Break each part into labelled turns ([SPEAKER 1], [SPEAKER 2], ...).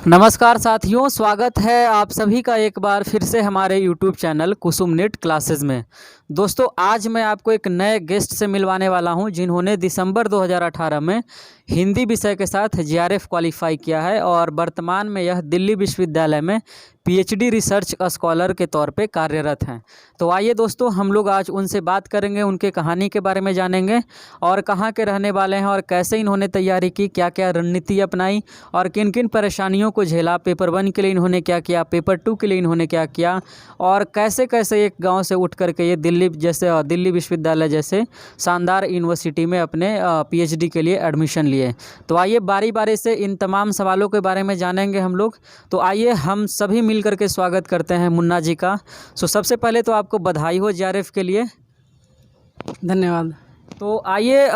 [SPEAKER 1] नमस्कार साथियों, स्वागत है आप सभी का एक बार फिर से हमारे YouTube चैनल कुसुम नेट क्लासेस में। दोस्तों, आज मैं आपको एक नए गेस्ट से मिलवाने वाला हूं जिन्होंने दिसंबर 2018 में हिंदी विषय के साथ JRF क्वालिफाई किया है और वर्तमान में यह दिल्ली विश्वविद्यालय में PhD रिसर्च स्कॉलर के तौर पे कार्यरत हैं। तो आइए दोस्तों, हम लोग आज उनसे बात करेंगे, उनके कहानी के बारे में जानेंगे और कहाँ के रहने वाले हैं और कैसे इन्होंने तैयारी की, क्या क्या रणनीति अपनाई और किन किन परेशानियों को झेला। पेपर 1 के लिए इन्होंने क्या किया, पेपर 2 के लिए इन्होंने क्या किया और कैसे कैसे एक गाँव से उठ करके ये दिल्ली विश्वविद्यालय जैसे शानदार यूनिवर्सिटी में अपने PhD के लिए एडमिशन लिए। तो आइए बारी बारी से इन तमाम सवालों के बारे में जानेंगे हम लोग। तो आइए हम सभी मिल करके स्वागत करते हैं मुन्ना जी का। सबसे पहले तो आपको बधाई हो JRF के लिए।
[SPEAKER 2] धन्यवाद।
[SPEAKER 1] तो आइए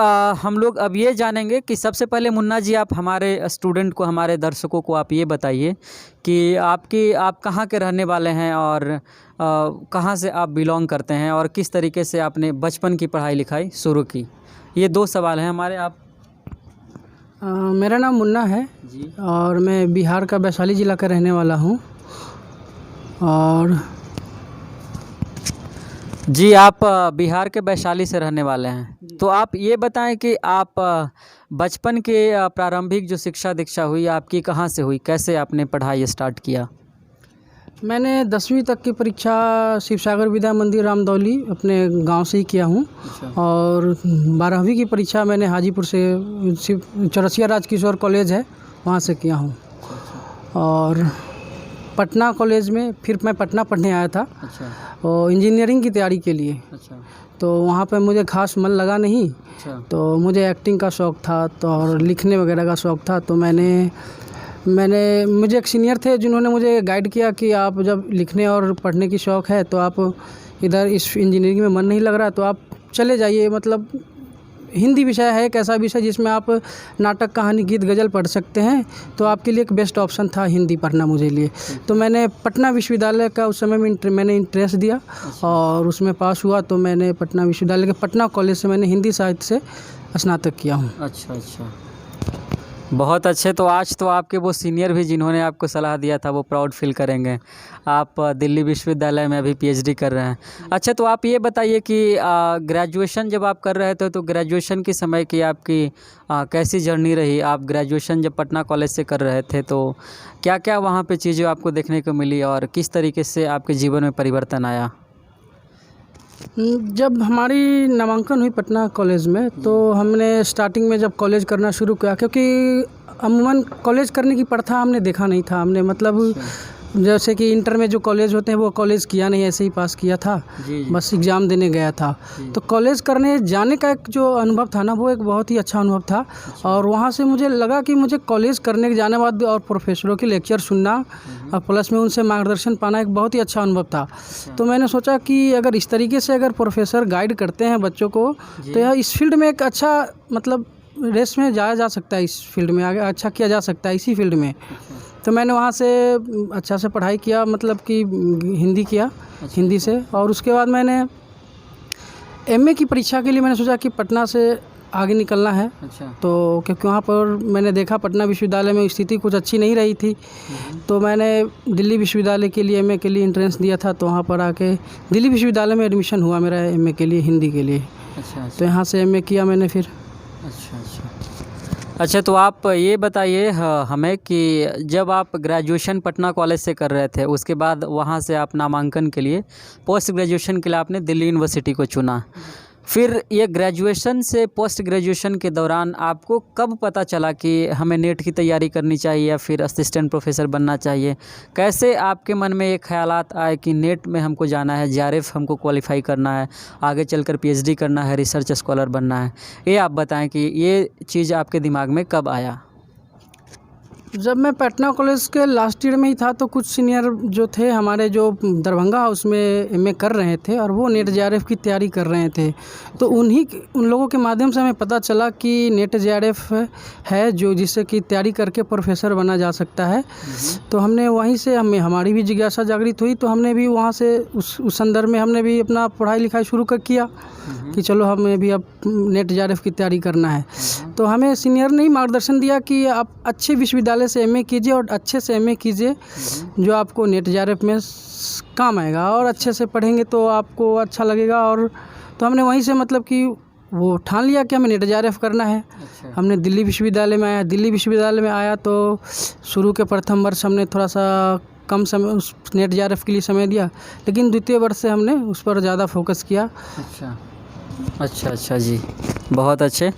[SPEAKER 1] हम लोग अब ये जानेंगे कि सबसे पहले मुन्ना जी, आप हमारे स्टूडेंट को, हमारे दर्शकों को आप ये बताइए कि आप कहाँ के रहने वाले हैं और कहाँ से आप बिलोंग करते हैं और किस तरीके से आपने बचपन की पढ़ाई लिखाई शुरू की। ये 2 सवाल हैं हमारे। आप
[SPEAKER 2] मेरा नाम मुन्ना है
[SPEAKER 1] जी
[SPEAKER 2] और मैं बिहार का वैशाली ज़िला का रहने वाला हूँ। और
[SPEAKER 1] जी, आप बिहार के वैशाली से रहने वाले हैं। तो आप ये बताएं कि आप बचपन के प्रारंभिक जो शिक्षा दीक्षा हुई आपकी कहाँ से हुई, कैसे आपने पढ़ाई स्टार्ट किया?
[SPEAKER 2] मैंने 10वीं तक की परीक्षा शिवसागर विद्या मंदिर रामदौली अपने गांव से ही किया हूँ। और 12वीं की परीक्षा मैंने हाजीपुर से चौरसिया राजकिशोर कॉलेज है वहाँ से किया हूँ। और पटना कॉलेज में फिर मैं पटना पढ़ने आया था और इंजीनियरिंग की तैयारी के लिए। तो वहाँ पे मुझे खास मन लगा नहीं। तो मुझे एक्टिंग का शौक़ था तो और लिखने वगैरह का शौक़ था। तो मुझे एक सीनियर थे जिन्होंने मुझे गाइड किया कि आप जब लिखने और पढ़ने की शौक़ है तो आप इधर इस इंजीनियरिंग में मन नहीं लग रहा तो आप चले जाइए। मतलब हिंदी विषय है एक ऐसा विषय जिसमें आप नाटक, कहानी, गीत, गज़ल पढ़ सकते हैं। तो आपके लिए एक बेस्ट ऑप्शन था हिंदी पढ़ना मुझे लिए। तो मैंने पटना विश्वविद्यालय का उस समय में मैंने इंटरेस्ट दिया और उसमें पास हुआ। तो मैंने पटना विश्वविद्यालय के पटना कॉलेज से मैंने हिंदी साहित्य से स्नातक किया हूँ।
[SPEAKER 1] अच्छा, बहुत अच्छे। तो आज तो आपके वो सीनियर भी जिन्होंने आपको सलाह दिया था वो प्राउड फील करेंगे। आप दिल्ली विश्वविद्यालय में अभी PhD कर रहे हैं। अच्छा, तो आप ये बताइए कि ग्रेजुएशन जब आप कर रहे थे तो ग्रेजुएशन के समय की आपकी कैसी जर्नी रही? आप ग्रेजुएशन जब पटना कॉलेज से कर रहे थे तो क्या क्या वहाँ पे चीज़ें आपको देखने को मिली और किस तरीके से आपके जीवन में परिवर्तन आया?
[SPEAKER 2] जब हमारी नामांकन हुई पटना कॉलेज में तो हमने स्टार्टिंग में जब कॉलेज करना शुरू किया, क्योंकि अमूमन कॉलेज करने की प्रथा हमने देखा नहीं था। हमने मतलब जैसे कि इंटर में जो कॉलेज होते हैं वो कॉलेज किया नहीं, ऐसे ही पास किया था। बस एग्ज़ाम देने गया था। तो कॉलेज करने जाने का एक जो अनुभव था ना वो एक बहुत ही अच्छा अनुभव था। और वहाँ से मुझे लगा कि मुझे कॉलेज करने के जाने बाद और प्रोफेसरों के लेक्चर सुनना और प्लस में उनसे मार्गदर्शन पाना एक बहुत ही अच्छा अनुभव था। तो मैंने सोचा कि अगर इस तरीके से अगर प्रोफेसर गाइड करते हैं बच्चों को तो यह इस फील्ड में एक अच्छा मतलब रेस में जाया जा सकता है, इस फील्ड में आगे अच्छा किया जा सकता है इसी फील्ड में। तो मैंने वहाँ से अच्छा से पढ़ाई किया, मतलब कि हिंदी किया हिंदी से। और उसके बाद मैंने MA की परीक्षा के लिए मैंने सोचा कि पटना से आगे निकलना है। तो क्योंकि वहाँ पर मैंने देखा पटना विश्वविद्यालय में स्थिति कुछ अच्छी नहीं रही थी। तो मैंने दिल्ली विश्वविद्यालय के लिए MA के लिए एंट्रेंस दिया था। तो वहाँ पर आके दिल्ली विश्वविद्यालय में एडमिशन हुआ मेरा MA के लिए हिंदी के लिए। तो यहाँ से MA किया मैंने फिर।
[SPEAKER 1] अच्छा, तो आप ये बताइए हमें कि जब आप ग्रेजुएशन पटना कॉलेज से कर रहे थे उसके बाद वहाँ से आप नामांकन के लिए पोस्ट ग्रेजुएशन के लिए आपने दिल्ली यूनिवर्सिटी को चुना। फिर ये ग्रेजुएशन से पोस्ट ग्रेजुएशन के दौरान आपको कब पता चला कि हमें नेट की तैयारी करनी चाहिए या फिर असिस्टेंट प्रोफेसर बनना चाहिए? कैसे आपके मन में ये ख्यालात आए कि नेट में हमको जाना है, JRF हमको क्वालिफाई करना है, आगे चलकर PhD करना है, रिसर्च स्कॉलर बनना है? ये आप बताएं कि ये चीज़ आपके दिमाग में कब आया?
[SPEAKER 2] जब मैं पटना कॉलेज के लास्ट ईयर में ही था तो कुछ सीनियर जो थे हमारे जो दरभंगा हाउस में MA कर रहे थे और वो नेट JRF की तैयारी कर रहे थे। तो उन लोगों के माध्यम से हमें पता चला कि नेट JRF है जो जिससे कि तैयारी करके प्रोफेसर बना जा सकता है। तो हमने वहीं से हमारी भी जिज्ञासा जागृत हुई। तो हमने भी वहाँ से उस संदर्भ में हमने भी अपना पढ़ाई लिखाई शुरू किया। कि चलो हमें भी अब नेट JRF की तैयारी करना है। तो हमें सीनियर ने ही मार्गदर्शन दिया कि आप अच्छे विश्वविद्यालय से MA कीजिए और अच्छे से MA कीजिए जो आपको नेट JRF में काम आएगा, और अच्छे से पढ़ेंगे तो आपको अच्छा लगेगा। और तो हमने वहीं से मतलब कि वो ठान लिया कि हमें नेट JRF करना है। हमने दिल्ली विश्वविद्यालय में आया। दिल्ली विश्वविद्यालय में आया तो शुरू के प्रथम वर्ष हमने थोड़ा सा कम समय उस नेट JRF के लिए समय दिया, लेकिन द्वितीय वर्ष से हमने उस पर ज़्यादा फोकस किया।
[SPEAKER 1] अच्छा जी, बहुत अच्छे।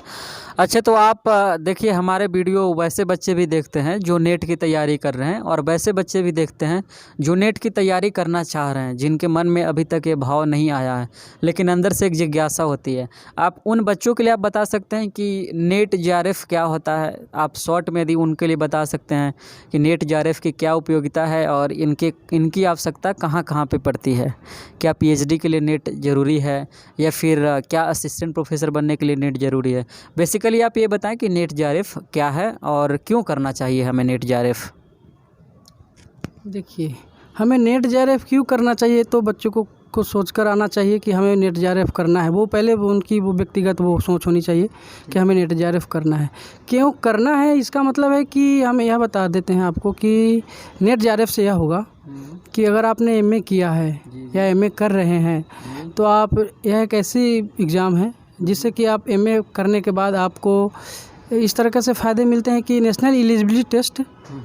[SPEAKER 1] अच्छा, तो आप देखिए, हमारे वीडियो वैसे बच्चे भी देखते हैं जो नेट की तैयारी कर रहे हैं, और वैसे बच्चे भी देखते हैं जो नेट की तैयारी करना चाह रहे हैं, जिनके मन में अभी तक ये भाव नहीं आया है लेकिन अंदर से एक जिज्ञासा होती है। आप उन बच्चों के लिए आप बता सकते हैं कि नेट JRF क्या होता है? आप शॉर्ट में यदि उनके लिए बता सकते हैं कि नेट JRF की क्या उपयोगिता है और इनकी आवश्यकता कहाँ कहाँ पे पड़ती है? क्या PhD के लिए नेट ज़रूरी है, या फिर क्या असिस्टेंट प्रोफेसर बनने के लिए नेट ज़रूरी है? बेसिकली आप ये बताएं कि नेट JRF क्या है और क्यों करना चाहिए हमें नेट JRF?
[SPEAKER 2] देखिए, हमें नेट JRF क्यों करना चाहिए, तो बच्चों को सोचकर आना चाहिए कि हमें नेट JRF करना है। वो पहले उनकी वो व्यक्तिगत वो सोच होनी चाहिए कि हमें नेट JRF करना है। क्यों करना है, इसका मतलब है कि हम यह बता देते हैं आपको कि नेट JRF से यह होगा कि अगर आपने MA किया है या MA कर रहे हैं, तो आप यह एक ऐसी एग्ज़ाम है जिससे कि आप MA करने के बाद आपको इस तरीके से फ़ायदे मिलते हैं कि नेशनल एलिजिबिलिटी टेस्ट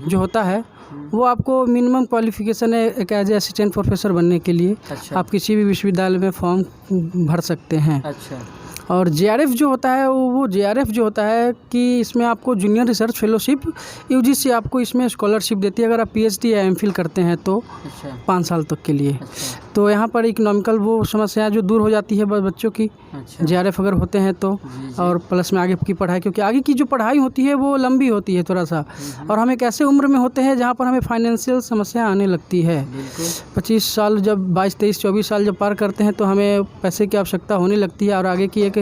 [SPEAKER 2] जो होता है वो आपको मिनिमम क्वालिफ़िकेशन है एक एज ए असिस्टेंट प्रोफेसर बनने के लिए। आप किसी भी विश्वविद्यालय में फॉर्म भर सकते हैं। और JRF जो होता है वो JRF जो होता है कि इसमें आपको जूनियर रिसर्च फेलोशिप UGC आपको इसमें स्कॉलरशिप देती है अगर आप PhD या MPhil करते हैं तो 5 साल तक के लिए। तो यहाँ पर इकोनॉमिकल वो समस्या जो दूर हो जाती है बच्चों की, JRF अगर होते हैं तो। और प्लस में आगे की पढ़ाई, क्योंकि आगे की जो पढ़ाई होती है वो लंबी होती है थोड़ा सा, और हम एक ऐसे उम्र में होते हैं जहाँ पर हमें फाइनेंशियल समस्या आने लगती है। 25 साल जब 22, 23, 24 साल जब पार करते हैं तो हमें पैसे की आवश्यकता होने लगती है, और आगे की एक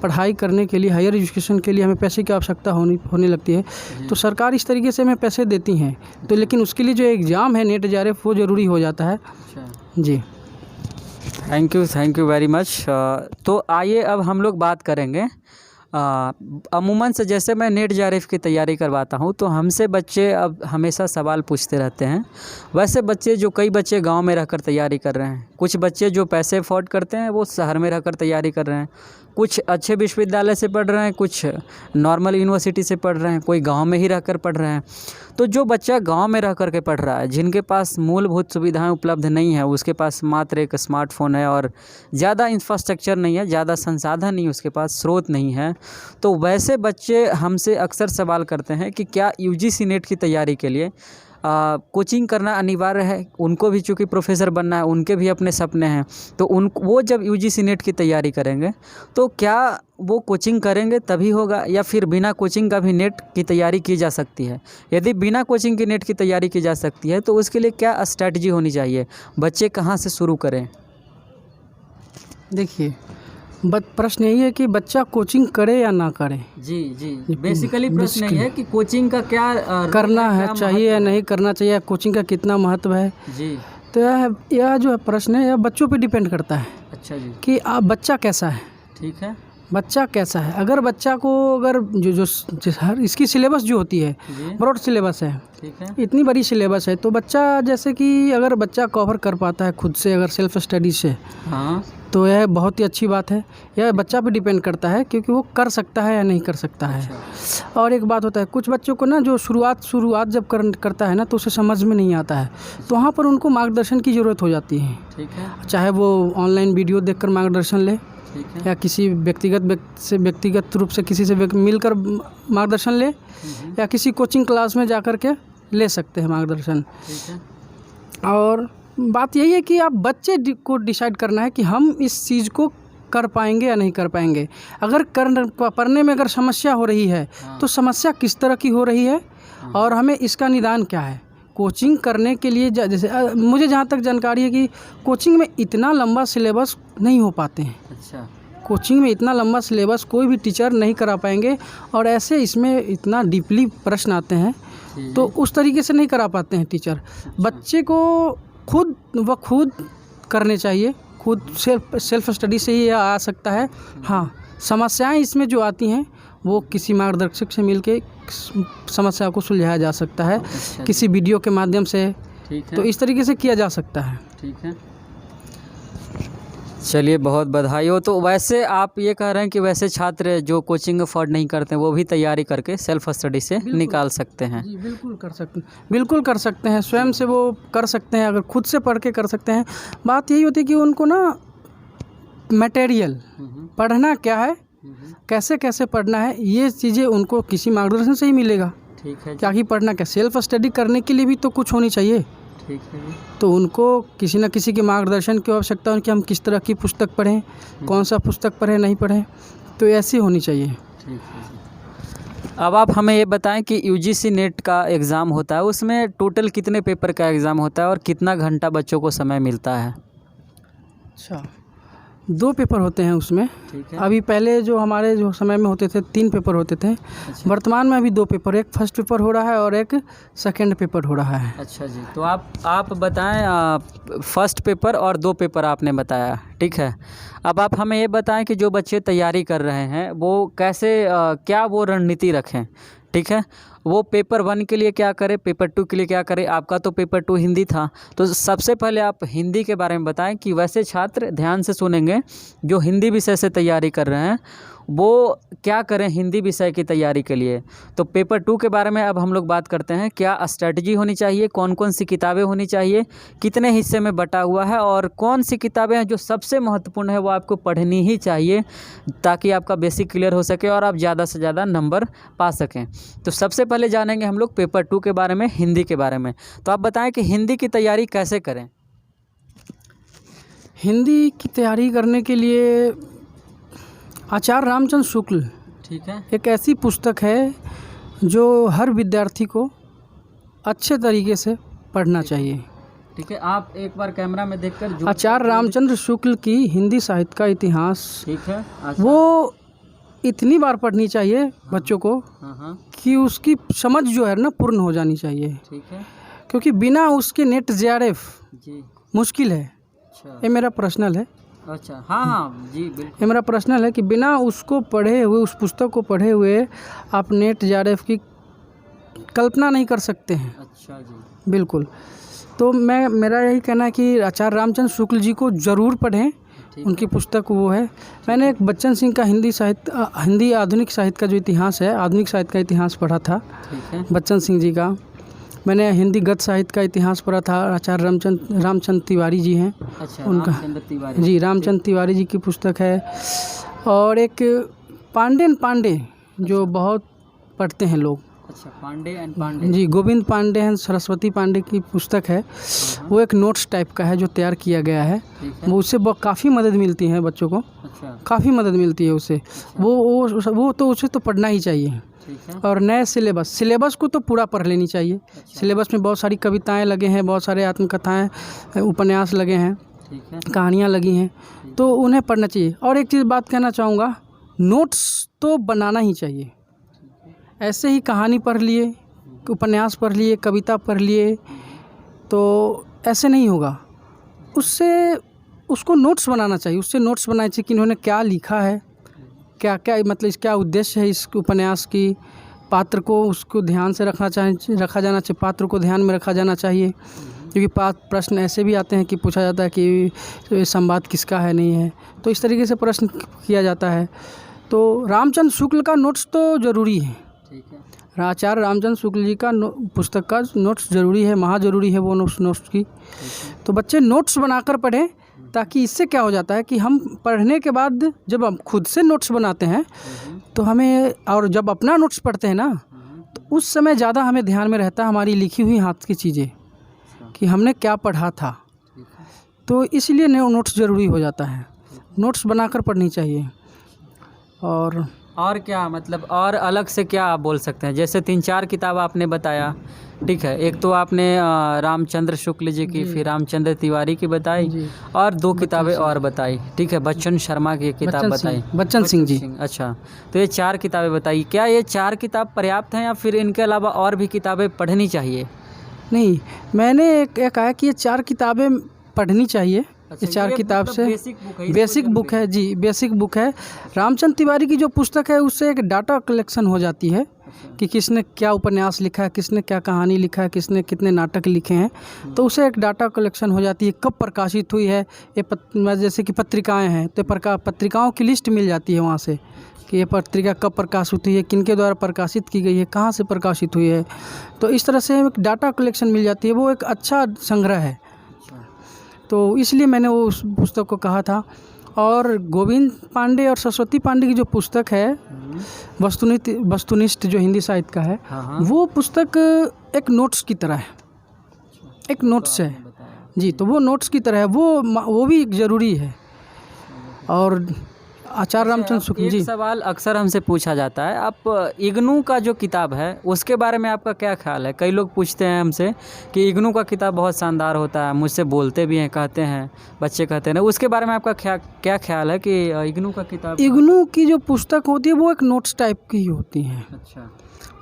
[SPEAKER 2] पढ़ाई करने के लिए, हायर एजुकेशन के लिए हमें पैसे की आवश्यकता होने लगती है। तो सरकार इस तरीके से हमें पैसे देती हैं, तो लेकिन उसके लिए जो एग्ज़ाम है नेट JRF वो ज़रूरी हो जाता है। जी,
[SPEAKER 1] थैंक यू वेरी मच। तो आइए अब हम लोग बात करेंगे अमूमन से, जैसे मैं नेट JRF की तैयारी करवाता हूँ तो हमसे बच्चे अब हमेशा सवाल पूछते रहते हैं। वैसे बच्चे जो कई बच्चे गांव में रहकर तैयारी कर रहे हैं, कुछ बच्चे जो पैसे अफोर्ड करते हैं वो शहर में रहकर तैयारी कर रहे हैं, कुछ अच्छे विश्वविद्यालय से पढ़ रहे हैं, कुछ नॉर्मल यूनिवर्सिटी से पढ़ रहे हैं, कोई गांव में ही रहकर पढ़ रहे हैं। तो जो बच्चा गांव में रह कर के पढ़ रहा है, जिनके पास मूलभूत सुविधाएं उपलब्ध नहीं है, उसके पास मात्र एक स्मार्टफोन है और ज़्यादा इंफ्रास्ट्रक्चर नहीं है, ज़्यादा संसाधन नहीं, उसके पास स्रोत नहीं है, तो वैसे बच्चे हमसे अक्सर सवाल करते हैं कि क्या UGC नेट की तैयारी के लिए कोचिंग करना अनिवार्य है? उनको भी चूँकि प्रोफेसर बनना है, उनके भी अपने सपने हैं, तो वो जब UGC नेट की तैयारी करेंगे तो क्या वो कोचिंग करेंगे तभी होगा, या फिर बिना कोचिंग का भी नेट की तैयारी की जा सकती है? यदि बिना कोचिंग की नेट की तैयारी की जा सकती है तो उसके लिए क्या स्ट्रैटेजी होनी चाहिए? बच्चे कहाँ से शुरू करें?
[SPEAKER 2] देखिए, प्रश्न यही है कि बच्चा कोचिंग करे या ना करे।
[SPEAKER 1] जी, बेसिकली प्रश्न यही है कि कोचिंग का क्या
[SPEAKER 2] करना है, चाहिए या नहीं करना चाहिए, कोचिंग का कितना महत्व है।
[SPEAKER 1] जी,
[SPEAKER 2] तो यह जो प्रश्न है यह बच्चों पे डिपेंड करता है।
[SPEAKER 1] अच्छा जी,
[SPEAKER 2] कि आप बच्चा कैसा है।
[SPEAKER 1] ठीक है,
[SPEAKER 2] बच्चा कैसा है। अगर बच्चा को अगर जो हर इसकी सिलेबस जो होती है ब्रॉड सिलेबस है,
[SPEAKER 1] ठीक है,
[SPEAKER 2] इतनी बड़ी सिलेबस है, तो बच्चा जैसे कि अगर बच्चा कवर कर पाता है खुद से, अगर सेल्फ स्टडी से, हाँ, तो यह बहुत ही अच्छी बात है। यह बच्चा पे डिपेंड करता है क्योंकि वो कर सकता है या नहीं कर सकता है। और एक बात होता है, कुछ बच्चों को ना जो शुरुआत जब करता है ना तो उसे समझ में नहीं आता है, तो वहाँ पर उनको मार्गदर्शन की ज़रूरत हो जाती है।
[SPEAKER 1] ठीक है,
[SPEAKER 2] चाहे वो ऑनलाइन वीडियो देखकर मार्गदर्शन ले, या किसी व्यक्तिगत रूप से किसी से मिलकर मार्गदर्शन ले, या किसी कोचिंग क्लास में जाकर के ले सकते हैं मार्गदर्शन। और बात यही है कि आप बच्चे को डिसाइड करना है कि हम इस चीज़ को कर पाएंगे या नहीं कर पाएंगे। अगर पढ़ने में अगर समस्या हो रही है तो समस्या किस तरह की हो रही है और हमें इसका निदान क्या है। कोचिंग करने के लिए जैसे मुझे जहाँ तक जानकारी है कि कोचिंग में इतना लंबा सिलेबस नहीं हो पाते हैं। अच्छा, कोचिंग में इतना लंबा सिलेबस कोई भी टीचर नहीं करा पाएंगे, और ऐसे इसमें इतना डीपली प्रश्न आते हैं तो उस तरीके से नहीं करा पाते हैं टीचर। बच्चे को खुद करने चाहिए खुद सेल्फ स्टडी से ही आ सकता है। हाँ, समस्याएं इसमें जो आती हैं वो किसी मार्गदर्शक से मिलके समस्या को सुलझाया जा सकता है,
[SPEAKER 1] अच्छा
[SPEAKER 2] किसी वीडियो के माध्यम से।
[SPEAKER 1] ठीक है।
[SPEAKER 2] तो इस तरीके से किया जा सकता है।
[SPEAKER 1] ठीक है, चलिए बहुत बधाई हो। तो वैसे आप ये कह रहे हैं कि वैसे छात्र जो कोचिंग अफोर्ड नहीं करते हैं वो भी तैयारी करके सेल्फ स्टडी से निकाल सकते हैं?
[SPEAKER 2] जी बिल्कुल कर सकते हैं, बिल्कुल कर सकते हैं, स्वयं से वो कर सकते हैं, अगर खुद से पढ़ के कर सकते हैं। बात यही होती है कि उनको ना मटेरियल पढ़ना क्या है, कैसे कैसे पढ़ना है, ये चीज़ें उनको किसी मार्गदर्शन से ही मिलेगा।
[SPEAKER 1] ठीक है,
[SPEAKER 2] क्या कि पढ़ना क्या, सेल्फ स्टडी करने के लिए भी तो कुछ होनी चाहिए।
[SPEAKER 1] ठीक है।
[SPEAKER 2] तो उनको किसी न किसी के मार्गदर्शन की आवश्यकता है कि हम किस तरह की पुस्तक पढ़ें, कौन सा पुस्तक पढ़ें नहीं पढ़ें, तो ऐसी होनी चाहिए।
[SPEAKER 1] ठीक है। अब आप हमें ये बताएं कि यूजीसी नेट का एग्ज़ाम होता है, उसमें टोटल कितने पेपर का एग्ज़ाम होता है और कितना घंटा बच्चों को समय मिलता है?
[SPEAKER 2] अच्छा, 2 पेपर होते हैं उसमें।
[SPEAKER 1] ठीक है।
[SPEAKER 2] अभी पहले जो हमारे जो समय में होते थे 3 पेपर होते थे।
[SPEAKER 1] अच्छा।
[SPEAKER 2] वर्तमान में अभी 2 पेपर, एक फर्स्ट पेपर हो रहा है और एक सेकंड पेपर हो रहा है।
[SPEAKER 1] अच्छा जी, तो आप बताएं फर्स्ट पेपर और 2 पेपर आपने बताया, ठीक है। अब आप हमें ये बताएं कि जो बच्चे तैयारी कर रहे हैं वो कैसे क्या वो रणनीति रखें, ठीक है। वो पेपर 1 के लिए क्या करें, पेपर 2 के लिए क्या करें। आपका तो पेपर 2 हिंदी था, तो सबसे पहले आप हिंदी के बारे में बताएं कि वैसे छात्र ध्यान से सुनेंगे जो हिंदी विषय से तैयारी कर रहे हैं वो क्या करें हिंदी विषय की तैयारी के लिए। तो पेपर 2 के बारे में अब हम लोग बात करते हैं। क्या स्ट्रेटजी होनी चाहिए, कौन कौन सी किताबें होनी चाहिए, कितने हिस्से में बटा हुआ है और कौन सी किताबें हैं जो सबसे महत्वपूर्ण है वो आपको पढ़नी ही चाहिए ताकि आपका बेसिक क्लियर हो सके और आप ज़्यादा से ज़्यादा नंबर पा सकें। तो सबसे पहले जानेंगे हम लोग पेपर 2 के बारे में, हिंदी के बारे में। तो आप बताएं कि हिंदी की तैयारी कैसे करें?
[SPEAKER 2] हिंदी की तैयारी करने के लिए आचार्य रामचंद्र शुक्ल,
[SPEAKER 1] ठीक है,
[SPEAKER 2] एक ऐसी पुस्तक है जो हर विद्यार्थी को अच्छे तरीके से पढ़ना चाहिए।
[SPEAKER 1] ठीक है। आप एक बार कैमरा में देखकर जो
[SPEAKER 2] आचार्य रामचंद्र शुक्ल की हिंदी साहित्य का इतिहास,
[SPEAKER 1] ठीक है,
[SPEAKER 2] वो इतनी बार पढ़नी चाहिए बच्चों को
[SPEAKER 1] हाँ,
[SPEAKER 2] कि उसकी समझ जो है ना पूर्ण हो जानी चाहिए।
[SPEAKER 1] ठीक है,
[SPEAKER 2] क्योंकि बिना उसके नेट जेआरएफ
[SPEAKER 1] जी,
[SPEAKER 2] मुश्किल है।
[SPEAKER 1] अच्छा,
[SPEAKER 2] ये मेरा पर्सनल है।
[SPEAKER 1] अच्छा, हाँ जी, बिल्कुल,
[SPEAKER 2] ये मेरा पर्सनल है कि बिना उसको पढ़े हुए, उस पुस्तक को पढ़े हुए आप नेट जेआरएफ की कल्पना नहीं कर सकते हैं।
[SPEAKER 1] अच्छा जी,
[SPEAKER 2] बिल्कुल। तो मेरा यही कहना है कि आचार्य रामचंद्र शुक्ल जी को ज़रूर पढ़ें, उनकी पुस्तक वो है। मैंने एक बच्चन सिंह का हिंदी आधुनिक साहित्य का जो इतिहास है, आधुनिक साहित्य का इतिहास पढ़ा था,
[SPEAKER 1] ठीक है,
[SPEAKER 2] बच्चन सिंह जी का। मैंने हिंदी गद्य साहित्य का इतिहास पढ़ा था, आचार्य रामचंद्र तिवारी जी हैं,
[SPEAKER 1] अच्छा,
[SPEAKER 2] उनका
[SPEAKER 1] रामचंद्र तिवारी
[SPEAKER 2] जी, रामचंद्र तिवारी जी की पुस्तक है। और एक पांडे जो बहुत पढ़ते हैं लोग,
[SPEAKER 1] अच्छा, पांडे एंड पांडे
[SPEAKER 2] जी, गोविंद पांडे हैं, सरस्वती पांडे की पुस्तक है। वो एक नोट्स टाइप का है जो तैयार किया गया है।
[SPEAKER 1] ठीक है,
[SPEAKER 2] वो उससे काफ़ी मदद मिलती है बच्चों को,
[SPEAKER 1] अच्छा,
[SPEAKER 2] काफ़ी मदद मिलती है उससे। वो तो उसे तो पढ़ना ही चाहिए।
[SPEAKER 1] ठीक है,
[SPEAKER 2] और नए सिलेबस को तो पूरा पढ़ लेनी चाहिए। सिलेबस में बहुत सारी कविताएं लगे हैं, बहुत सारे आत्मकथाएं, उपन्यास लगे हैं,
[SPEAKER 1] ठीक है,
[SPEAKER 2] कहानियाँ लगी हैं, तो उन्हें पढ़ना चाहिए। और एक चीज़ बात कहना चाहूँगा, नोट्स तो बनाना ही चाहिए। ऐसे ही कहानी पढ़ लिए, उपन्यास पढ़ लिए, कविता पढ़ लिए तो ऐसे नहीं होगा। उसको नोट्स बनाना चाहिए, उससे नोट्स बनाना चाहिए कि इन्होंने क्या लिखा है, क्या क्या मतलब क्या उद्देश्य है इस उपन्यास की, पात्र को उसको ध्यान से रखा जाना चाहिए, पात्र को ध्यान में रखा जाना चाहिए। क्योंकि प्रश्न ऐसे भी आते हैं कि पूछा जाता है कि संवाद किसका है, नहीं है, तो इस तरीके से प्रश्न किया जाता है। तो रामचंद्र शुक्ल का नोट्स तो ज़रूरी है,
[SPEAKER 1] ठीक है,
[SPEAKER 2] आचार्य रामचंद्र शुक्ल जी का पुस्तक का नोट्स ज़रूरी है, महा ज़रूरी है वो नोट्स की। तो बच्चे नोट्स बनाकर पढ़ें, ताकि इससे क्या हो जाता है कि हम पढ़ने के बाद जब हम खुद से नोट्स बनाते हैं तो हमें, और जब अपना नोट्स पढ़ते हैं ना, तो उस समय ज़्यादा हमें ध्यान में रहता है हमारी लिखी हुई हाथ की चीज़ें कि हमने क्या पढ़ा था। तो इसलिए नोट्स ज़रूरी हो जाता है, नोट्स बनाकर पढ़नी चाहिए।
[SPEAKER 1] और क्या मतलब और अलग से क्या आप बोल सकते हैं? जैसे 3-4 किताब आपने बताया, ठीक है, एक तो आपने रामचंद्र शुक्ल जी की, फिर रामचंद्र तिवारी की बताई और 2 किताबें और बताई, ठीक है, बच्चन शर्मा की किताब बताई,
[SPEAKER 2] बच्चन सिंह जी।
[SPEAKER 1] अच्छा, तो ये 4 किताबें बताई। क्या ये 4 किताब पर्याप्त हैं या फिर इनके अलावा और भी किताबें पढ़नी चाहिए?
[SPEAKER 2] नहीं, मैंने एक कहा कि ये 4 किताबें पढ़नी चाहिए,
[SPEAKER 1] अच्छा,
[SPEAKER 2] ये 4
[SPEAKER 1] ये
[SPEAKER 2] किताब
[SPEAKER 1] मतलब
[SPEAKER 2] से
[SPEAKER 1] बेसिक बुक है, इसको
[SPEAKER 2] बेसिक
[SPEAKER 1] जल्दी-
[SPEAKER 2] बुक है जी, बेसिक बुक है। रामचंद्र तिवारी की जो पुस्तक है उससे एक डाटा कलेक्शन हो जाती है
[SPEAKER 1] अच्छा,
[SPEAKER 2] कि किसने क्या उपन्यास लिखा है, किसने क्या कहानी लिखा है, किसने कितने नाटक लिखे हैं, तो उसे एक डाटा कलेक्शन हो जाती है। कब प्रकाशित हुई है ये जैसे कि पत्रिकाएं हैं तो पत्रिकाओं की लिस्ट मिल जाती है वहाँ से कि ये पत्रिका कब प्रकाशित हुई है, किनके द्वारा प्रकाशित की गई है, कहाँ से प्रकाशित हुई है। तो इस तरह से एक डाटा कलेक्शन मिल जाती है, वो एक अच्छा संग्रह है।
[SPEAKER 1] अच्छा,
[SPEAKER 2] तो इसलिए मैंने वो उस पुस्तक को कहा था। और गोविंद पांडे और सरस्वती पांडे की जो पुस्तक है वस्तुनिष्ठ जो हिंदी साहित्य का है,
[SPEAKER 1] हाँ हाँ,
[SPEAKER 2] वो पुस्तक एक नोट्स की तरह है, एक नोट्स है
[SPEAKER 1] आपने बताया।
[SPEAKER 2] जी। तो वो नोट्स की तरह है, वो भी एक ज़रूरी है। और आचार्य रामचंद्र शुक्ल
[SPEAKER 1] एक
[SPEAKER 2] जी,
[SPEAKER 1] सवाल अक्सर हमसे पूछा जाता है, आप इग्नू का जो किताब है उसके बारे में आपका क्या ख्याल है? कई लोग पूछते हैं हमसे कि इग्नू का किताब बहुत शानदार होता है, मुझसे बोलते भी हैं, कहते हैं, बच्चे कहते हैं, उसके बारे में आपका क्या ख्याल है कि इग्नू का किताब?
[SPEAKER 2] इग्नू की जो पुस्तक होती है वो एक नोट्स टाइप की ही होती हैं,
[SPEAKER 1] अच्छा,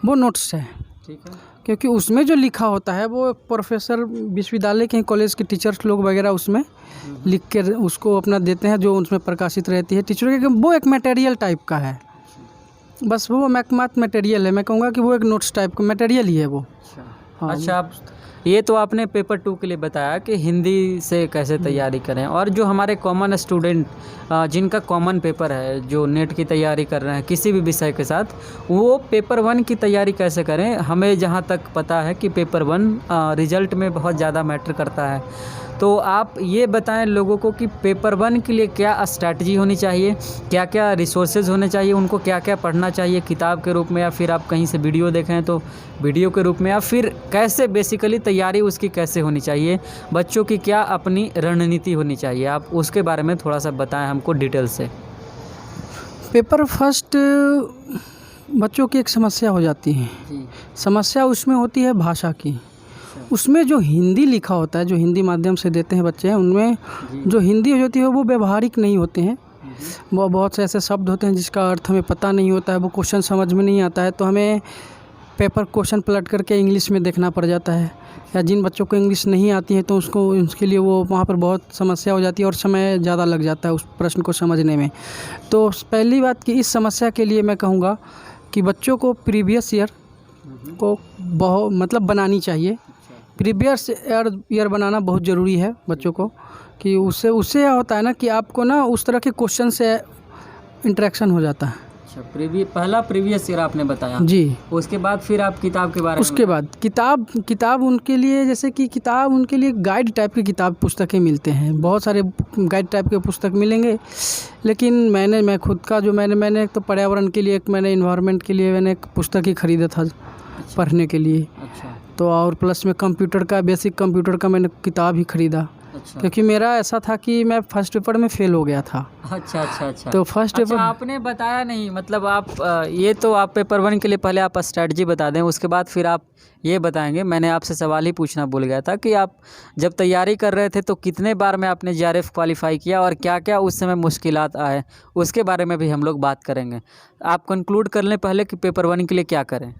[SPEAKER 2] वो नोट्स है,
[SPEAKER 1] ठीक है,
[SPEAKER 2] क्योंकि उसमें जो लिखा होता है वो प्रोफेसर विश्वविद्यालय के कॉलेज के टीचर्स लोग वगैरह उसमें लिख के उसको अपना देते हैं, जो उसमें प्रकाशित रहती है टीचरों के, वो एक मटेरियल टाइप का है, बस वो मैथ मटेरियल है। मैं कहूँगा कि वो एक नोट्स टाइप का मटेरियल ही है वो।
[SPEAKER 1] अच्छा,
[SPEAKER 2] हाँ,
[SPEAKER 1] अच्छा। आप ये तो आपने पेपर 2 के लिए बताया कि हिंदी से कैसे तैयारी करें, और जो हमारे कॉमन स्टूडेंट जिनका कॉमन पेपर है, जो नेट की तैयारी कर रहे हैं किसी भी विषय के साथ, वो पेपर 1 की तैयारी कैसे करें? हमें जहाँ तक पता है कि पेपर 1 रिजल्ट में बहुत ज़्यादा मैटर करता है, तो आप ये बताएं लोगों को कि पेपर 1 के लिए क्या स्ट्रैटेजी होनी चाहिए, क्या क्या रिसोर्सेज होने चाहिए, उनको क्या क्या पढ़ना चाहिए किताब के रूप में, या फिर आप कहीं से वीडियो देखें तो वीडियो के रूप में, या फिर कैसे बेसिकली तैयारी उसकी कैसे होनी चाहिए, बच्चों की क्या अपनी रणनीति होनी चाहिए, आप उसके बारे में थोड़ा सा बताएं हमको डिटेल से।
[SPEAKER 2] पेपर फर्स्ट बच्चों की एक समस्या हो जाती है,
[SPEAKER 1] जी,
[SPEAKER 2] समस्या उसमें होती है भाषा की। उसमें जो हिंदी लिखा होता है, जो हिंदी माध्यम से देते हैं बच्चे, उनमें जो हिंदी होती है वो व्यवहारिक नहीं होते हैं, वो बहुत से ऐसे शब्द होते हैं जिसका अर्थ हमें पता नहीं होता है, वो क्वेश्चन समझ में नहीं आता है, तो हमें पेपर क्वेश्चन पलट करके इंग्लिश में देखना पड़ जाता है। या जिन बच्चों को इंग्लिश नहीं आती है तो उसके लिए वो वहाँ पर बहुत समस्या हो जाती है और समय ज़्यादा लग जाता है उस प्रश्न को समझने में। तो पहली बात कि इस समस्या के लिए मैं कहूँगा कि बच्चों को प्रीवियस ईयर को बहुत मतलब बनानी चाहिए। प्रीवियस ईयर बनाना बहुत ज़रूरी है बच्चों को, कि उससे यह होता है ना कि आपको ना उस तरह के क्वेश्चन से इंटरेक्शन हो जाता है।
[SPEAKER 1] अच्छा, पहला प्रीवियस ईयर आपने बताया
[SPEAKER 2] जी।
[SPEAKER 1] उसके बाद फिर आप किताब के बारे में?
[SPEAKER 2] उसके बाद किताब उनके लिए, जैसे कि किताब उनके लिए गाइड टाइप की किताब पुस्तकें मिलते हैं, बहुत सारे गाइड टाइप के पुस्तक मिलेंगे। लेकिन मैं खुद का जो मैंने एक तो पर्यावरण के लिए, मैंने इन्वायरमेंट के लिए मैंने एक पुस्तक ही ख़रीदा था पढ़ने के लिए।
[SPEAKER 1] अच्छा,
[SPEAKER 2] तो और प्लस में कंप्यूटर का, बेसिक कंप्यूटर का मैंने किताब ही ख़रीदा,
[SPEAKER 1] अच्छा,
[SPEAKER 2] क्योंकि मेरा ऐसा था कि मैं फर्स्ट पेपर में फ़ेल हो गया था।
[SPEAKER 1] अच्छा, अच्छा, अच्छा।
[SPEAKER 2] तो फर्स्ट
[SPEAKER 1] अच्छा,
[SPEAKER 2] पेपर
[SPEAKER 1] आपने बताया नहीं, मतलब आप ये तो आप पेपर 1 के लिए पहले आप स्ट्रैटेजी बता दें, उसके बाद फिर आप ये बताएंगे। मैंने आपसे सवाल ही पूछना भूल गया था कि आप जब तैयारी कर रहे थे तो कितने बार में आपने JRF क्वालिफाई किया और क्या क्या उस समय मुश्किलात आए, उसके बारे में भी हम लोग बात करेंगे। आप कंक्लूड कर लें पहले कि पेपर 1 के लिए क्या करें।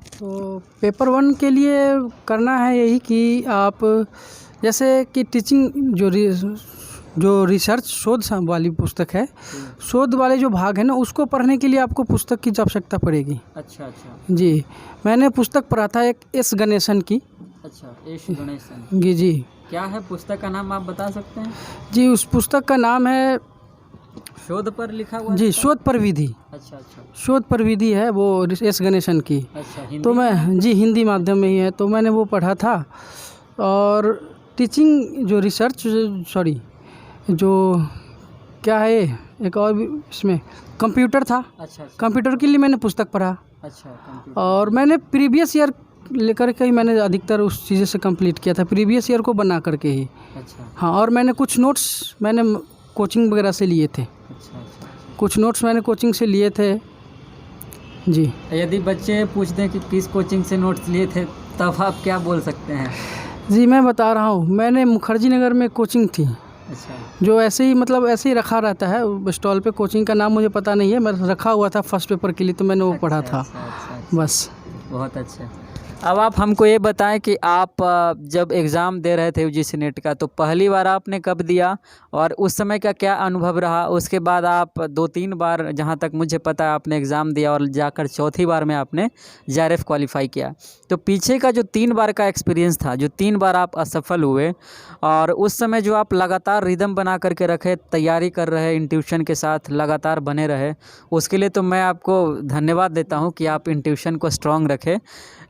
[SPEAKER 2] तो पेपर 1 के लिए करना है यही कि आप जैसे कि टीचिंग जो रिसर्च शोध वाली पुस्तक है, शोध वाले जो भाग है ना, उसको पढ़ने के लिए आपको पुस्तक की आवश्यकता पड़ेगी।
[SPEAKER 1] अच्छा, अच्छा,
[SPEAKER 2] जी, मैंने पुस्तक पढ़ा था एक एस गणेशन की।
[SPEAKER 1] अच्छा, एस गणेशन
[SPEAKER 2] जी।
[SPEAKER 1] क्या है पुस्तक का नाम, आप बता सकते हैं?
[SPEAKER 2] जी, उस पुस्तक का नाम है
[SPEAKER 1] शोध पर लिखा हुआ?
[SPEAKER 2] जी, शोध पर विधि।
[SPEAKER 1] अच्छा, अच्छा,
[SPEAKER 2] शोध पर विधि है वो एस गणेशन की।
[SPEAKER 1] अच्छा, हिंदी
[SPEAKER 2] तो मैं जी हिंदी माध्यम में ही है, तो मैंने वो पढ़ा था। और टीचिंग जो रिसर्च जो क्या है, एक और भी इसमें कंप्यूटर था।
[SPEAKER 1] अच्छा, अच्छा,
[SPEAKER 2] कंप्यूटर के लिए मैंने पुस्तक पढ़ा।
[SPEAKER 1] अच्छा, कंप्यूटर।
[SPEAKER 2] और मैंने प्रीवियस ईयर लेकर के ही मैंने अधिकतर उस चीज़ें से कंप्लीट किया था, प्रीवियस ईयर को बना करके ही।
[SPEAKER 1] अच्छा,
[SPEAKER 2] हाँ, और मैंने कुछ नोट्स मैंने कोचिंग वगैरह से लिए थे,
[SPEAKER 1] अच्छा, अच्छा।
[SPEAKER 2] कुछ नोट्स मैंने कोचिंग से लिए थे। जी।
[SPEAKER 1] यदि बच्चे पूछ दें कि किस कोचिंग से नोट्स लिए थे, तब आप क्या बोल सकते हैं?
[SPEAKER 2] जी, मैं बता रहा हूँ, मैंने मुखर्जी नगर में कोचिंग थी,
[SPEAKER 1] अच्छा,
[SPEAKER 2] जो ऐसे ही रखा रहता है स्टॉल पे। कोचिंग का नाम मुझे पता नहीं है, मैं रखा हुआ था फर्स्ट पेपर के लिए, तो मैंने वो पढ़ा था।
[SPEAKER 1] अच्छा, अच्छा, अच्छा,
[SPEAKER 2] बस।
[SPEAKER 1] बहुत अच्छा। अब आप हमको ये बताएं कि आप जब एग्ज़ाम दे रहे थे यूजीसी नेट का, तो पहली बार आपने कब दिया और उस समय का क्या अनुभव रहा? उसके बाद आप 2-3 बार, जहाँ तक मुझे पता है, आपने एग्ज़ाम दिया और जाकर चौथी बार में आपने जेआरएफ क्वालिफाई किया। तो पीछे का जो 3 बार का एक्सपीरियंस था, जो 3 बार आप असफल हुए और उस समय जो आप लगातार रिदम बना करके रखे, तैयारी कर रहे, इंट्यूशन के साथ लगातार बने रहे, उसके लिए तो मैं आपको धन्यवाद देता हूँ कि आप इंट्यूशन को स्ट्रॉन्ग रखे।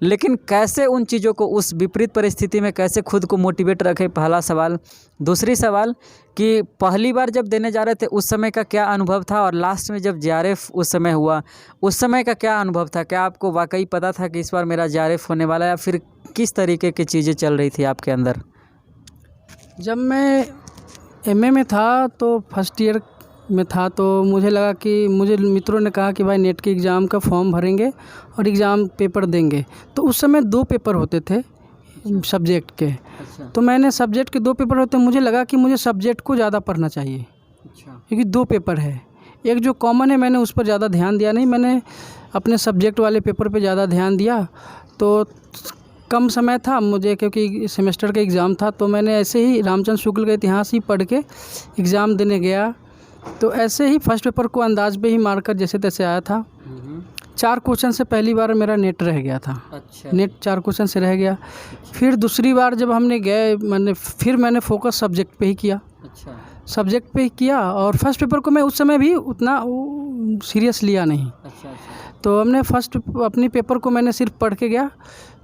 [SPEAKER 1] लेकिन कैसे उन चीज़ों को, उस विपरीत परिस्थिति में कैसे खुद को मोटिवेट रखें, पहला सवाल। दूसरी सवाल कि पहली बार जब देने जा रहे थे उस समय का क्या अनुभव था, और लास्ट में जब जेआरएफ उस समय हुआ उस समय का क्या अनुभव था? क्या आपको वाकई पता था कि इस बार मेरा जेआरएफ होने वाला है, या फिर किस तरीके की चीज़ें चल रही थी आपके अंदर?
[SPEAKER 2] जब मैं एमए में था तो फर्स्ट ईयर में था, तो मुझे लगा कि मुझे मित्रों ने कहा कि भाई नेट के एग्ज़ाम का फॉर्म भरेंगे और एग्ज़ाम पेपर देंगे। तो उस समय 2 पेपर होते थे सब्जेक्ट के।
[SPEAKER 1] अच्छा।
[SPEAKER 2] तो मैंने सब्जेक्ट के 2 पेपर होते, मुझे लगा कि मुझे सब्जेक्ट को ज़्यादा पढ़ना चाहिए,
[SPEAKER 1] अच्छा।
[SPEAKER 2] क्योंकि 2 पेपर है। एक जो कॉमन है मैंने उस पर ज़्यादा ध्यान दिया नहीं, मैंने अपने सब्जेक्ट वाले पेपर पे ज़्यादा ध्यान दिया। तो कम समय था मुझे, क्योंकि सेमेस्टर का एग्ज़ाम था, तो मैंने ऐसे ही रामचंद्र शुक्ल का इतिहास ही पढ़ के एग्ज़ाम देने गया। तो ऐसे ही फर्स्ट पेपर को अंदाज पे ही मारकर जैसे तैसे आया था। 4 क्वेश्चन से पहली बार मेरा नेट रह गया था।
[SPEAKER 1] अच्छा।
[SPEAKER 2] नेट 4 क्वेश्चन से रह गया। फिर दूसरी बार जब हमने गए, मैंने फोकस सब्जेक्ट पे ही किया।
[SPEAKER 1] अच्छा।
[SPEAKER 2] सब्जेक्ट पे ही किया, और फर्स्ट पेपर को मैं उस समय भी उतना सीरियस लिया नहीं।
[SPEAKER 1] अच्छा। अच्छा।
[SPEAKER 2] तो हमने अपनी पेपर को मैंने सिर्फ पढ़ के गया।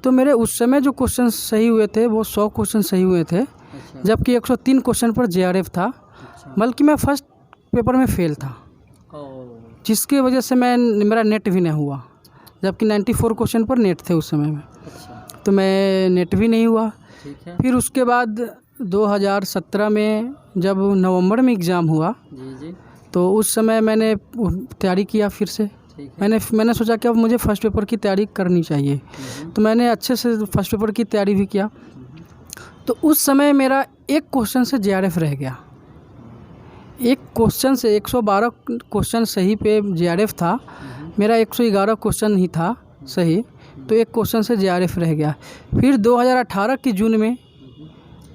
[SPEAKER 2] तो मेरे उस समय जो क्वेश्चन सही हुए थे वो 100 क्वेश्चन सही हुए थे,
[SPEAKER 1] अच्छा।
[SPEAKER 2] जबकि 103 क्वेश्चन पर जेआरएफ था।
[SPEAKER 1] अच्छा।
[SPEAKER 2] बल्कि मैं फर्स्ट पेपर में फेल था, जिसकी वजह से मेरा नेट भी नहीं हुआ, जबकि 94 क्वेश्चन पर नेट थे उस समय में।
[SPEAKER 1] अच्छा।
[SPEAKER 2] तो मैं नेट भी नहीं हुआ।
[SPEAKER 1] ठीक है।
[SPEAKER 2] फिर उसके बाद 2017 में जब नवंबर में एग्ज़ाम हुआ,
[SPEAKER 1] जी जी।
[SPEAKER 2] तो उस समय मैंने तैयारी किया फिर से।
[SPEAKER 1] ठीक है।
[SPEAKER 2] मैंने सोचा कि अब मुझे फ़र्स्ट पेपर की तैयारी करनी चाहिए। तो मैंने अच्छे से फर्स्ट पेपर की तैयारी भी किया। तो उस समय मेरा एक क्वेश्चन से जेआरएफ रह गया। एक क्वेश्चन से 112 क्वेश्चन सही पे जेआरएफ था, मेरा 111 क्वेश्चन ही था सही। तो एक क्वेश्चन से जेआरएफ रह गया। फिर 2018 की जून में,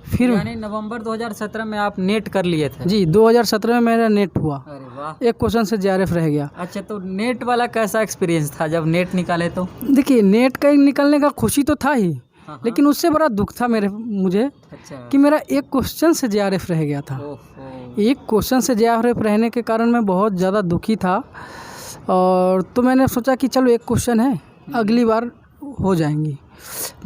[SPEAKER 2] फिर
[SPEAKER 1] यानी नवंबर 2017 में आप नेट कर लिए थे?
[SPEAKER 2] जी, 2017 में मेरा नेट हुआ।
[SPEAKER 1] अरे वाह।
[SPEAKER 2] एक क्वेश्चन से जेआरएफ रह गया।
[SPEAKER 1] अच्छा, तो नेट वाला कैसा एक्सपीरियंस था जब नेट निकाले तो?
[SPEAKER 2] देखिए, नेट का निकलने का खुशी तो था ही,
[SPEAKER 1] हाँ।
[SPEAKER 2] लेकिन उससे बड़ा दुख था मुझे
[SPEAKER 1] अच्छा।
[SPEAKER 2] कि मेरा एक क्वेश्चन से जेआरएफ रह गया था।
[SPEAKER 1] ओहो।
[SPEAKER 2] एक क्वेश्चन से जेआरएफ रहने के कारण मैं बहुत ज़्यादा दुखी था। और तो मैंने सोचा कि चलो एक क्वेश्चन है, अगली बार हो जाएंगी।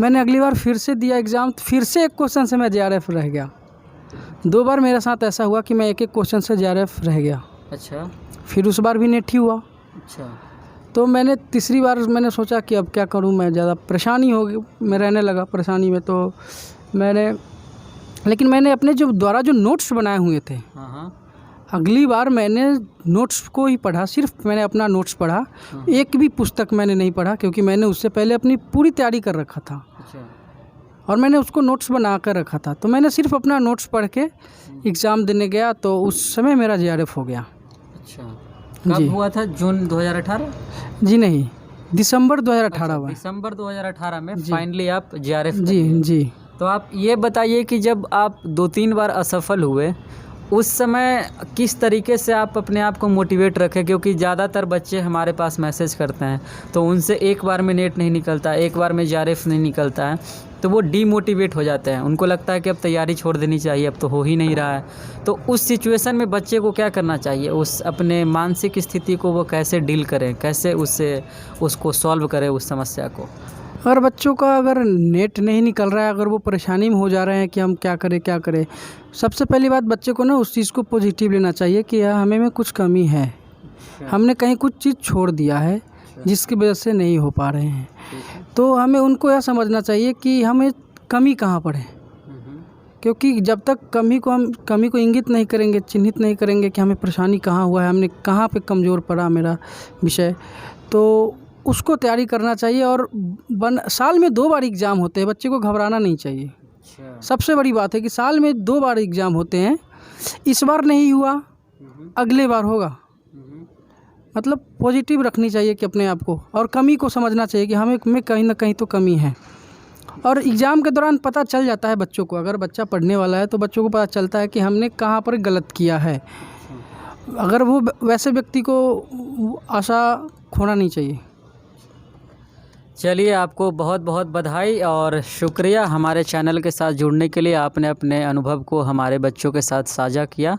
[SPEAKER 2] मैंने अगली बार फिर से दिया एग्ज़ाम, फिर से एक क्वेश्चन से मैं जेआरएफ रह गया। 2 बार मेरे साथ ऐसा हुआ कि मैं एक क्वेश्चन से जेआरएफ रह गया।
[SPEAKER 1] अच्छा।
[SPEAKER 2] फिर उस बार भी नेट ही हुआ।
[SPEAKER 1] अच्छा।
[SPEAKER 2] तो मैंने तीसरी बार मैंने सोचा कि अब क्या करूं, मैं ज़्यादा परेशानी हो गई, मैं रहने लगा परेशानी में। तो लेकिन मैंने अपने जो नोट्स बनाए हुए थे,
[SPEAKER 1] हाँ हाँ।
[SPEAKER 2] अगली बार मैंने नोट्स को ही पढ़ा, सिर्फ मैंने अपना नोट्स पढ़ा। एक भी पुस्तक मैंने नहीं पढ़ा, क्योंकि मैंने उससे पहले अपनी पूरी तैयारी कर रखा था।
[SPEAKER 1] अच्छा।
[SPEAKER 2] और मैंने उसको नोट्स बना कर रखा था। तो मैंने सिर्फ अपना नोट्स पढ़ के एग्ज़ाम देने गया, तो उस समय मेरा जेआरएफ हो गया।
[SPEAKER 1] अच्छा। कब हुआ था? जून 2018?
[SPEAKER 2] जी नहीं, दिसंबर 2018
[SPEAKER 1] अच्छा,
[SPEAKER 2] हुआ।
[SPEAKER 1] दिसंबर 2018 में फाइनली आप जेआरएफ कर
[SPEAKER 2] जी
[SPEAKER 1] लिए।
[SPEAKER 2] जी।
[SPEAKER 1] तो आप ये बताइए कि जब आप 2-3 बार असफल हुए, उस समय किस तरीके से आप अपने आप को मोटिवेट रखें? क्योंकि ज़्यादातर बच्चे हमारे पास मैसेज करते हैं, तो उनसे एक बार में नेट नहीं निकलता, एक बार में जेआरएफ नहीं निकलता है, तो वो डीमोटिवेट हो जाते हैं। उनको लगता है कि अब तैयारी छोड़ देनी चाहिए, अब तो हो ही नहीं रहा है। तो उस सिचुएशन में बच्चे को क्या करना चाहिए? उस अपने मानसिक स्थिति को वो कैसे डील करें, कैसे उसको सॉल्व करें उस समस्या को?
[SPEAKER 2] अगर बच्चों का अगर नेट नहीं निकल रहा है, अगर वो परेशानी में हो जा रहे हैं कि हम क्या करें, सबसे पहली बात बच्चे को ना उस चीज़ को पॉजिटिव लेना चाहिए कि हमें में कुछ कमी है, हमने कहीं कुछ चीज़ छोड़ दिया है जिसकी वजह से नहीं हो पा रहे हैं। तो हमें उनको यह समझना चाहिए कि हमें कमी कहाँ पर है, क्योंकि जब तक हम कमी को इंगित नहीं करेंगे, चिन्हित नहीं करेंगे कि हमें परेशानी कहाँ हुआ है, हमने कहाँ पे कमज़ोर पड़ा मेरा विषय, तो उसको तैयारी करना चाहिए। और साल में 2 बार एग्ज़ाम होते हैं, बच्चे को घबराना नहीं चाहिए। सबसे बड़ी बात है कि साल में 2 बार एग्ज़ाम होते हैं, इस बार नहीं हुआ, अगले बार होगा। मतलब पॉजिटिव रखनी चाहिए कि अपने आप को, और कमी को समझना चाहिए कि हमें में कहीं ना कहीं तो कमी है। और एग्ज़ाम के दौरान पता चल जाता है बच्चों को, अगर बच्चा पढ़ने वाला है तो बच्चों को पता चलता है कि हमने कहाँ पर गलत किया है। अगर वो वैसे व्यक्ति को आशा खोना नहीं चाहिए।
[SPEAKER 1] चलिए, आपको बहुत बहुत बधाई और शुक्रिया हमारे चैनल के साथ जुड़ने के लिए। आपने अपने अनुभव को हमारे बच्चों के साथ साझा किया।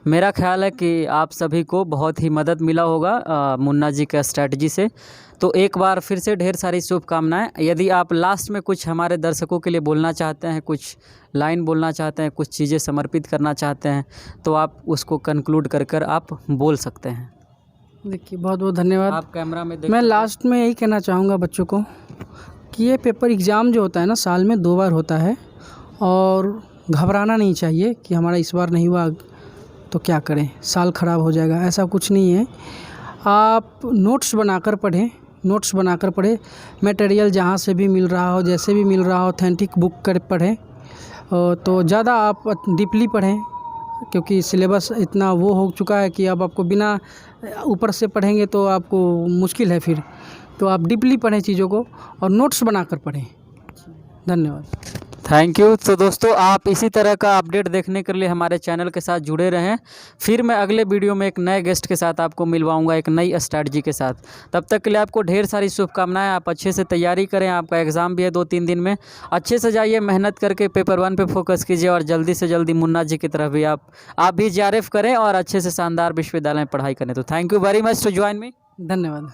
[SPEAKER 1] मेरा ख्याल है कि आप सभी को बहुत ही मदद मिला होगा मुन्ना जी के स्ट्रैटेजी से। तो एक बार फिर से ढेर सारी शुभकामनाएं। यदि आप लास्ट में कुछ हमारे दर्शकों के लिए बोलना चाहते हैं, कुछ लाइन बोलना चाहते हैं, कुछ चीज़ें समर्पित करना चाहते हैं, तो आप उसको कंक्लूड कर आप बोल सकते हैं।
[SPEAKER 2] देखिए, बहुत बहुत धन्यवाद।
[SPEAKER 1] आप कैमरा में
[SPEAKER 2] मैं लास्ट में यही कहना चाहूँगा बच्चों को कि ये पेपर एग्ज़ाम जो होता है ना, साल में 2 बार होता है, और घबराना नहीं चाहिए कि हमारा इस बार नहीं हुआ तो क्या करें, साल ख़राब हो जाएगा, ऐसा कुछ नहीं है। आप नोट्स बनाकर पढ़ें, मटेरियल जहाँ से भी मिल रहा हो, जैसे भी मिल रहा हो, ऑथेंटिक बुक कर पढ़ें। तो ज़्यादा आप डीपली पढ़ें, क्योंकि सिलेबस इतना वो हो चुका है कि अब आपको बिना ऊपर से पढ़ेंगे तो आपको मुश्किल है फिर। तो आप डीपली पढ़ें चीज़ों को, और नोट्स बनाकर पढ़ें। धन्यवाद।
[SPEAKER 1] Thank you. तो दोस्तों, आप इसी तरह का अपडेट देखने के लिए हमारे चैनल के साथ जुड़े रहें। फिर मैं अगले वीडियो में एक नए गेस्ट के साथ आपको मिलवाऊंगा, एक नई स्ट्रैटेजी के साथ। तब तक के लिए आपको ढेर सारी शुभकामनाएं। आप अच्छे से तैयारी करें, आपका एग्ज़ाम भी है 2-3 दिन में। अच्छे से जाइए, मेहनत करके पेपर 1 पे फोकस कीजिए, और जल्दी से जल्दी मुन्ना जी की तरफ भी आप भी JRF करें और अच्छे से शानदार विश्वविद्यालय में पढ़ाई करें। तो thank you very much to join me.
[SPEAKER 2] धन्यवाद।